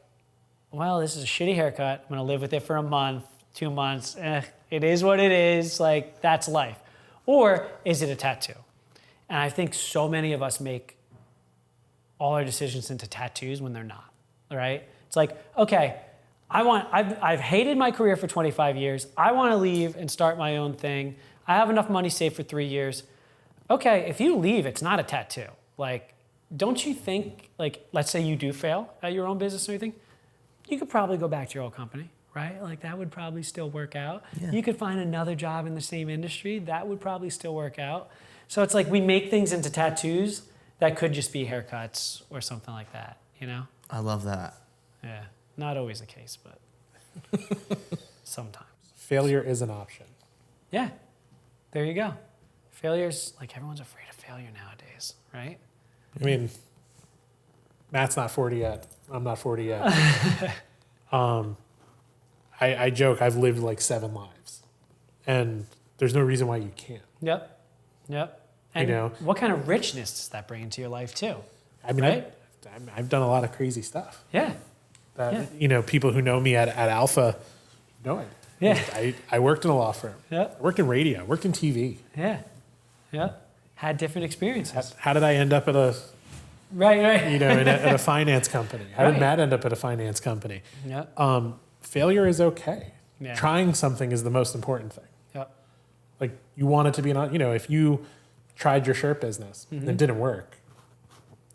well, this is a shitty haircut. I'm going to live with it for a month, 2 months. It is what it is. Like, that's life. Or is it a tattoo? And I think so many of us make all our decisions into tattoos when they're not, right? It's like, okay, I've hated my career for 25 years. I want to leave and start my own thing. I have enough money saved for 3 years. Okay, if you leave, it's not a tattoo. Like, don't you think, like, let's say you do fail at your own business or anything, you could probably go back to your old company, right? Like, that would probably still work out. Yeah. You could find another job in the same industry. That would probably still work out. So it's like we make things into tattoos that could just be haircuts or something like that, I love that. Yeah, not always the case, but sometimes. Failure is an option. Yeah, there you go. Failure's, like, everyone's afraid of failure nowadays, right? I mean, Matt's not 40 yet. I'm not 40 yet. I joke, I've lived like 7 lives. And there's no reason why you can't. Yep. And what kind of richness does that bring into your life, too? I mean, right? I've done a lot of crazy stuff. Yeah. That, people who know me at Alpha know it. Yeah. I worked in a law firm. Yep. I worked in radio. I worked in TV. Yeah. Yep. Had different experiences. How did I end up at a Right. at a finance company? How Right. did Matt end up at a finance company? Yep. Failure is okay. Yeah. Trying something is the most important thing. Yep. Like, you want it to be if you tried your shirt business and it didn't work,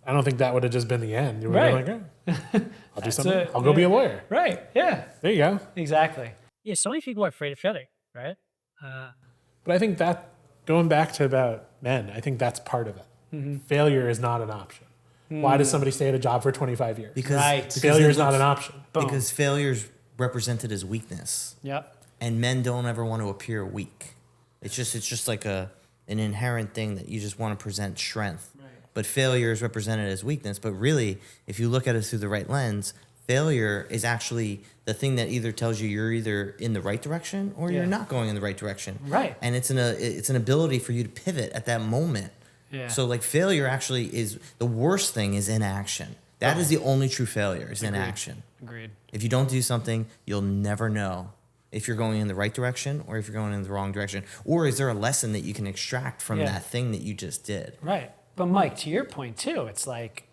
I don't think that would have just been the end. You would have been like, oh, I'll do something. it. I'll go be a lawyer. Right. Yeah. There you go. Exactly. Yeah, so many people are afraid of failing, right? But I think that, going back to about men, I think that's part of it. Failure is not an option. Why does somebody stay at a job for 25 years? Because Failure is not an option. Boom. Because failure's represented as weakness. Yep. And men don't ever want to appear weak. It's just like an inherent thing that you just want to present strength. Right. But failure is represented as weakness. But really, if you look at it through the right lens, failure is actually the thing that either tells you you're either in the right direction or you're not going in the right direction. Right. And it's an ability for you to pivot at that moment. Yeah. So like failure actually is the worst thing is inaction. That is the only true failure is inaction. Agreed. If you don't do something, you'll never know if you're going in the right direction or if you're going in the wrong direction. Or is there a lesson that you can extract from that thing that you just did? Right. But Mike, to your point too, it's like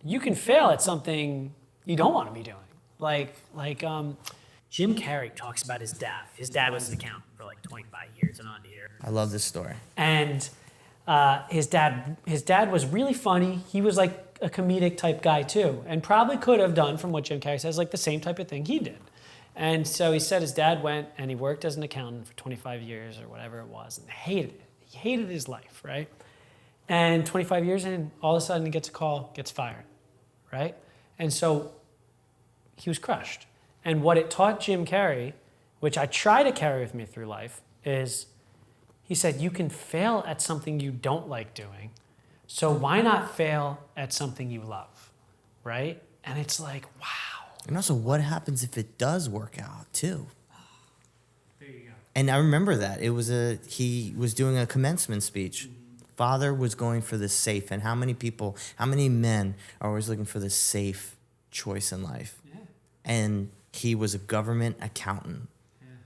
you can fail at something you don't want to be doing. Like Jim Carrey talks about his dad. His dad was an accountant for like 25 years and on here. I love this story. and his dad was really funny. He was like a comedic type guy too, and probably could have done, from what Jim Carrey says, like the same type of thing he did. And so he said his dad went and he worked as an accountant for 25 years or whatever it was and hated it. He hated his life, right? And 25 years in, all of a sudden he gets a call, gets fired, right? And so he was crushed. And what it taught Jim Carrey, which I try to carry with me through life, is he said, you can fail at something you don't like doing, so why not fail at something you love, right? And it's like, wow. And also, what happens if it does work out too? There you go. And I remember that he was doing a commencement speech. Father was going for the safe, and how many men are always looking for the safe choice in life? Yeah. And he was a government accountant,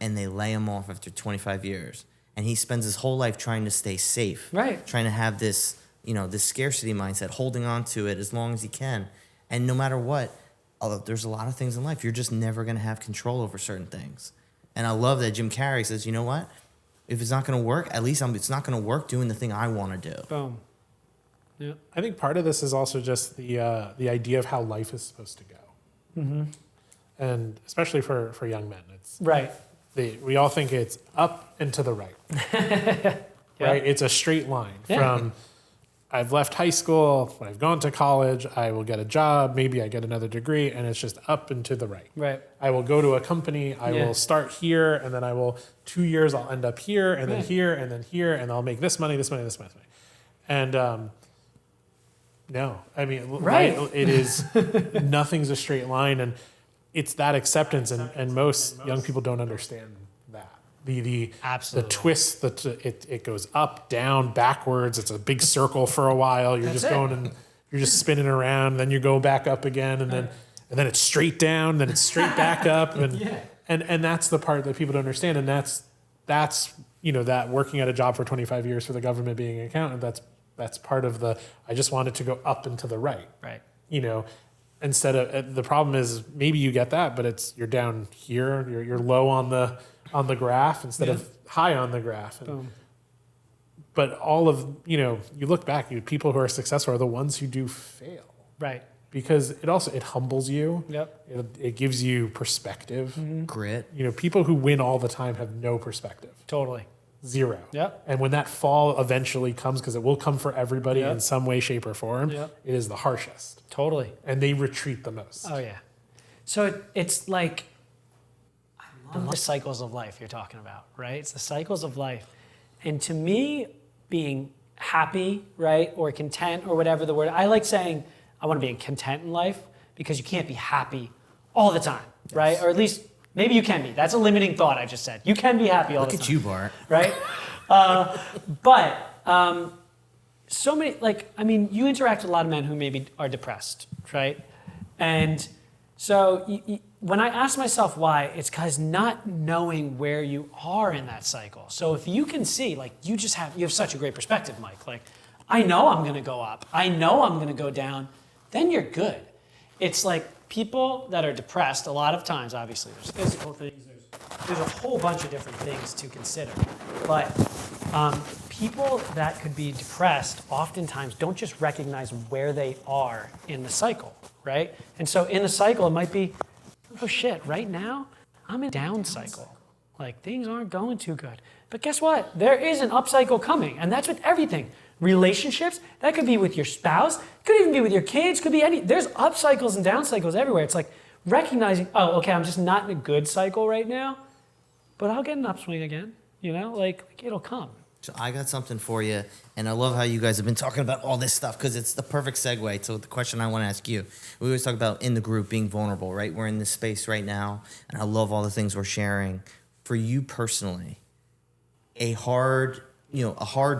and they lay him off after 25 years, and he spends his whole life trying to stay safe, Right? Trying to have this, this scarcity mindset, holding on to it as long as he can, and no matter what. Although there's a lot of things in life, you're just never going to have control over certain things. And I love that Jim Carrey says, you know what? If it's not going to work, at least it's not going to work doing the thing I want to do. Boom. Yeah. I think part of this is also just the idea of how life is supposed to go. Mm-hmm. And especially for young men. It's Right. we all think it's up and to the right. Right? It's a straight line from I've left high school, I've gone to college, I will get a job, maybe I get another degree, and it's just up and to the right. Right. I will go to a company, I will start here, and then 2 years I'll end up here, and then here, and then here, and I'll make this money, this money, this money. And no, I mean, Right. it is, nothing's a straight line, and it's that acceptance, and most young people don't understand that. The Absolutely. twist, it goes up, down, backwards. It's a big circle for a while. You're just going and you're just spinning around. Then you go back up again, and then it's straight down. Then it's straight back up, and that's the part that people don't understand. And that's that working at a job for 25 years for the government, being an accountant. That's part of the. I just want it to go up and to the right. Right. Instead of the problem is maybe you get that, but you're down here. You're low on the graph instead of high on the graph. But all of, you look back, people who are successful are the ones who do fail. Right. Because it humbles you. Yep. It gives you perspective. Mm-hmm. Grit. People who win all the time have no perspective. Totally. Zero. Yep. And when that fall eventually comes, because it will come for everybody in some way, shape, or form, it is the harshest. Totally. And they retreat the most. Oh, yeah. So it's like, I love the cycles of life you're talking about, right? It's the cycles of life. And to me, being happy, right, or content, or whatever the word, I like saying I want to be content in life, because you can't be happy all the time, right? Or at least maybe you can be. That's a limiting thought I just said. You can be happy all the time. Look at you, Bart. Right? But so many, you interact with a lot of men who maybe are depressed, right? And so when I ask myself why, it's because not knowing where you are in that cycle. So if you can see, you have such a great perspective, Mike. I know I'm going to go up. I know I'm going to go down. Then you're good. It's like people that are depressed, a lot of times, obviously, there's physical things, there's a whole bunch of different things to consider. But people that could be depressed oftentimes don't just recognize where they are in the cycle, right? And so in the cycle, it might be, oh shit, right now, I'm in a down cycle. Things aren't going too good. But guess what? There is an up cycle coming, and that's with everything. Relationships, that could be with your spouse, could even be with your kids, could be there's up cycles and down cycles everywhere. It's recognizing, oh, okay, I'm just not in a good cycle right now, but I'll get an upswing again, it'll come. So I got something for you, and I love how you guys have been talking about all this stuff, because it's the perfect segue to the question I want to ask you. We always talk about in the group being vulnerable, right? We're in this space right now, and I love all the things we're sharing. For you personally, a hard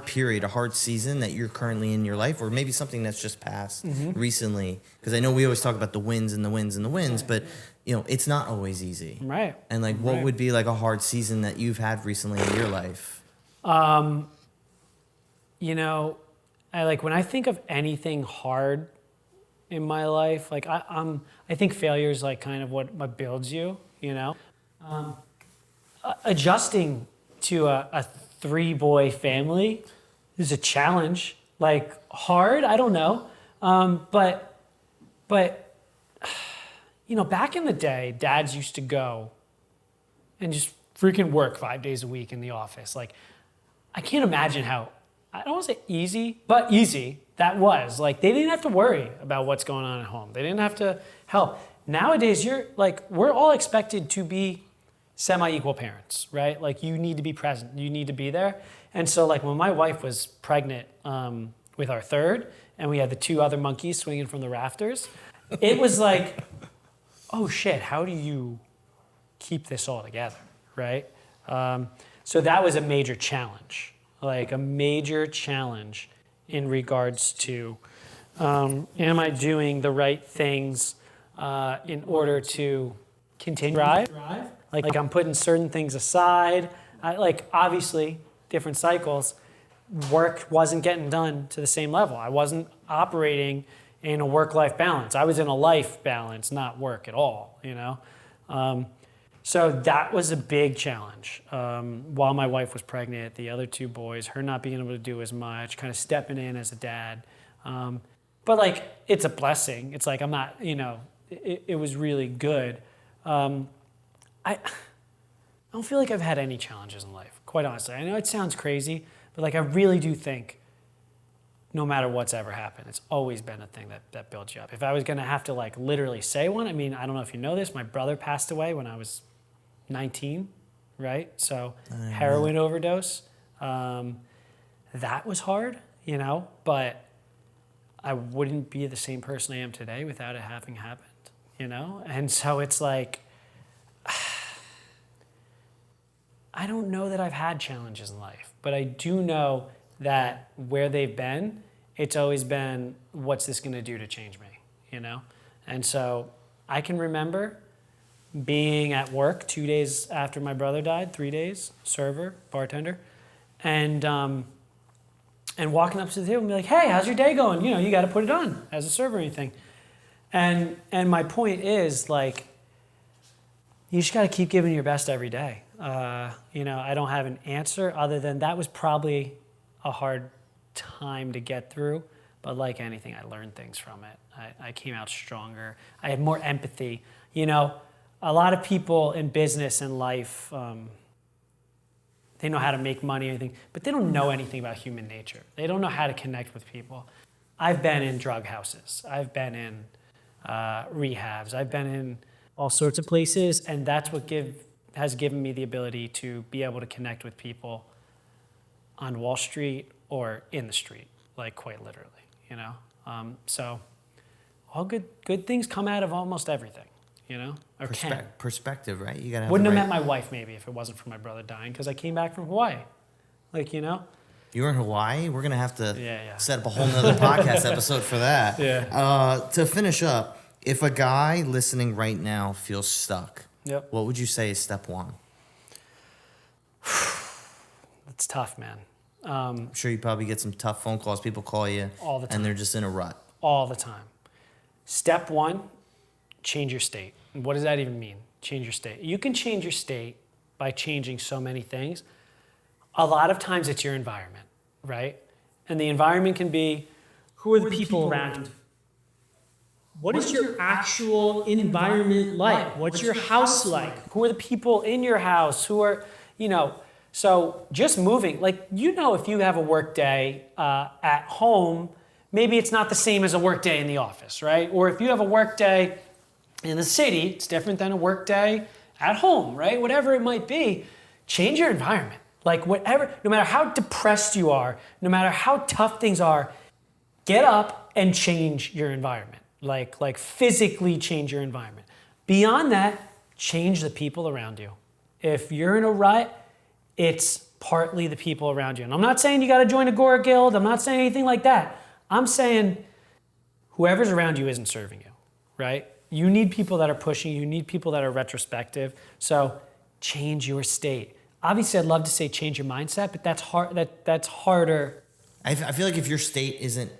period, a hard season that you're currently in your life, or maybe something that's just passed recently, because I know we always talk about the wins and the wins and the wins, but it's not always easy. Right. And what would be a hard season that you've had recently in your life? I when I think of anything hard in my life, I think failure is kind of what builds you, adjusting to a 3-boy family is a challenge. Hard, I don't know. But you know, back in the day, dads used to go and just freaking work 5 days a week in the office. Like, I can't imagine how, I don't want to say easy, but easy that was. Like, they didn't have to worry about what's going on at home. They didn't have to help. Nowadays, we're all expected to be semi-equal parents, right? Like, you need to be present. You need to be there. And so, like, when my wife was pregnant with our third, and we had the 2 other monkeys swinging from the rafters, it was like, oh shit, how do you keep this all together, right? So that was a major challenge, like a major challenge in regards to, am I doing the right things in order to continue to thrive? Like I'm putting certain things aside. Like obviously, different cycles, work wasn't getting done to the same level. I wasn't operating in a work-life balance. I was in a life balance, not work at all, you know? So that was a big challenge. While my wife was pregnant, the other 2 boys, her not being able to do as much, kind of stepping in as a dad. But like, it's a blessing. It's like, I'm not, you know, it was really good. I don't feel like I've had any challenges in life, quite honestly. I know it sounds crazy, but like I really do think no matter what's ever happened, it's always been a thing that builds you up. If I was gonna have to like literally say one, I mean, I don't know if you know this, my brother passed away when I was 19, right? So heroin overdose. That was hard, you know, but I wouldn't be the same person I am today without it having happened, you know? And so it's like, I don't know that I've had challenges in life, but I do know that where they've been, it's always been, what's this gonna do to change me, you know? And so I can remember being at work 2 days after my brother died, 3 days, server, bartender, and walking up to the table and be like, hey, how's your day going? You know, you gotta put it on as a server or anything. And my point is like, you just gotta keep giving your best every day. You know, I don't have an answer other than that was probably a hard time to get through, but like anything, I learned things from it. I came out stronger. I had more empathy. You know, a lot of people in business and life, they know how to make money or anything, but they don't know anything about human nature. They don't know how to connect with people. I've been in drug houses. I've been in rehabs. I've been in all sorts of places, and that's what has given me the ability to be able to connect with people on Wall Street or in the street, like quite literally, you know? So all good things come out of almost everything, you know? Or can. Perspective, right? You gotta have Wouldn't have met my wife maybe if it wasn't for my brother dying, because I came back from Hawaii. Like, you know? You were in Hawaii? We're gonna have to Yeah. set up a whole nother podcast episode for that. Yeah. To finish up, if a guy listening right now feels stuck, Yep. what would you say is step 1? It's tough, man. I'm sure you probably get some tough phone calls. People call you All the time. and they're just in a rut. All the time. Step 1, change your state. And what does that even mean? Change your state. You can change your state by changing so many things. A lot of times it's your environment, right? And the environment can be, Who are the people around you? What is your actual environment like? What's your house like? who are the people in your house, who are, you know, so just moving, like, you know, if you have a work day at home, maybe it's not the same as a work day in the office, right? Or if you have a work day in the city, it's different than a work day at home, right? Whatever it might be, change your environment. Like whatever, no matter how depressed you are, no matter how tough things are, get up and change your environment. Like physically change your environment. Beyond that, change the people around you. If you're in a rut, it's partly the people around you. And I'm not saying you got to join Agora Guild. I'm not saying anything like that. I'm saying whoever's around you isn't serving you, right? You need people that are pushing you. You need people that are retrospective. So change your state. Obviously, I'd love to say change your mindset, but that's hard. That's harder. I feel like if your state isn't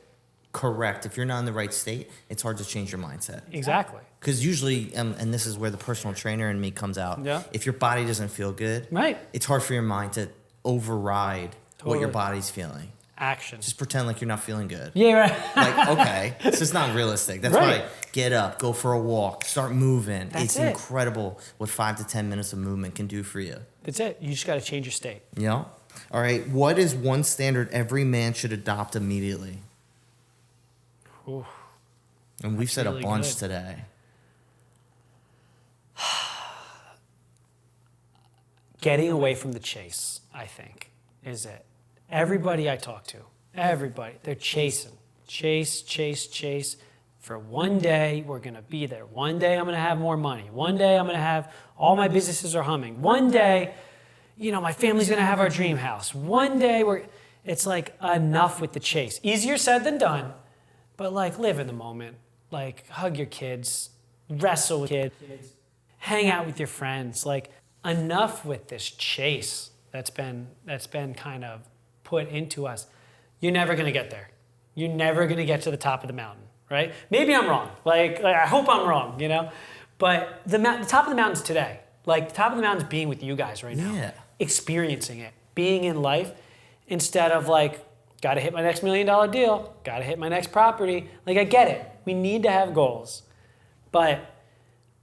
correct, if you're not in the right state, it's hard to change your mindset. Exactly. Because usually, and this is where the personal trainer in me comes out, Yeah. if your body doesn't feel good, Right. it's hard for your mind to override what your Totally. body's feeling. Action. Just pretend like you're not feeling good. Yeah, right. Like, okay, it's just not realistic. That's Right. why get up, go for a walk, start moving. That's it's it. incredible what 5 to 10 minutes of movement can do for you. That's it. You just got to change your state. Yeah. All right. What is one standard every man should adopt immediately? Ooh. And we've said really a bunch good. today. Getting away from the chase, I think, is it. Everybody I talk to, everybody, they're chasing. Chase. For one day, we're going to be there. One day, I'm going to have more money. One day, I'm going to have all my businesses are humming. One day, my family's going to have our dream house. One day, it's like enough with the chase. Easier said than done, but like live in the moment. Like hug your kids, wrestle with kids, hang out with your friends. Like enough with this chase that's been kind of put into us. You're never going to get there. You're never going to get to the top of the mountain, right? Maybe I'm wrong. Like I hope I'm wrong, But the top of the mountain's today. Like the top of the mountain's being with you guys right now. Yeah. Experiencing it, being in life, instead of like, got to hit my next $1 million deal, got to hit my next property. Like I get it. We need to have goals. But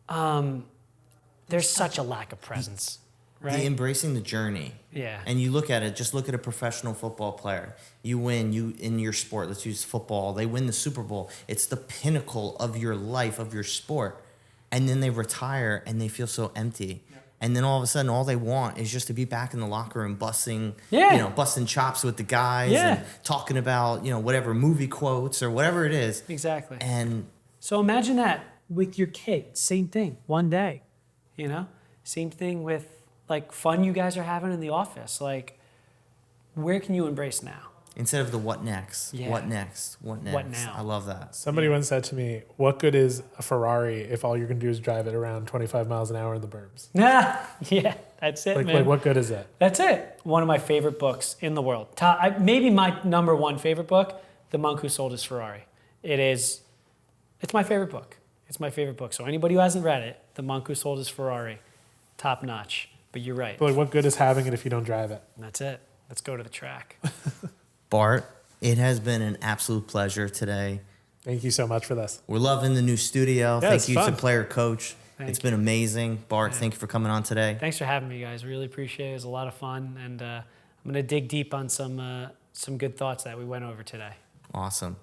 there's such a lack of presence, right? Embracing the journey. Yeah. And you look at it, just look at a professional football player. You win, in your sport, let's use football, they win the Super Bowl. It's the pinnacle of your life, of your sport. And then they retire and they feel so empty. Yeah. And then all of a sudden, all they want is just to be back in the locker room, busting chops with the guys and talking about, whatever movie quotes or whatever it is. Exactly. And so imagine that with your kids. Same thing, one day, Same thing with like fun you guys are having in the office. Like, where can you embrace now? instead of the what next? Yeah. What next? What next? What now? I love that. Somebody once said to me, what good is a Ferrari if all you're going to do is drive it around 25 miles an hour in the burbs? Yeah, that's it, man. Like, what good is that? That's it. One of my favorite books in the world. Maybe my number one favorite book, The Monk Who Sold His Ferrari. It's my favorite book. It's my favorite book. So anybody who hasn't read it, The Monk Who Sold His Ferrari, top notch. But you're right. But like, what good is having it if you don't drive it? And that's it. Let's go to the track. Bart, it has been an absolute pleasure today. Thank you so much for this. We're loving the new studio. Yeah, Thank it's you fun. to Player Coach. Thank It's you. been amazing. Bart, thank you for coming on today. Thanks for having me, guys. Really appreciate it. It was a lot of fun. And I'm going to dig deep on some good thoughts that we went over today. Awesome.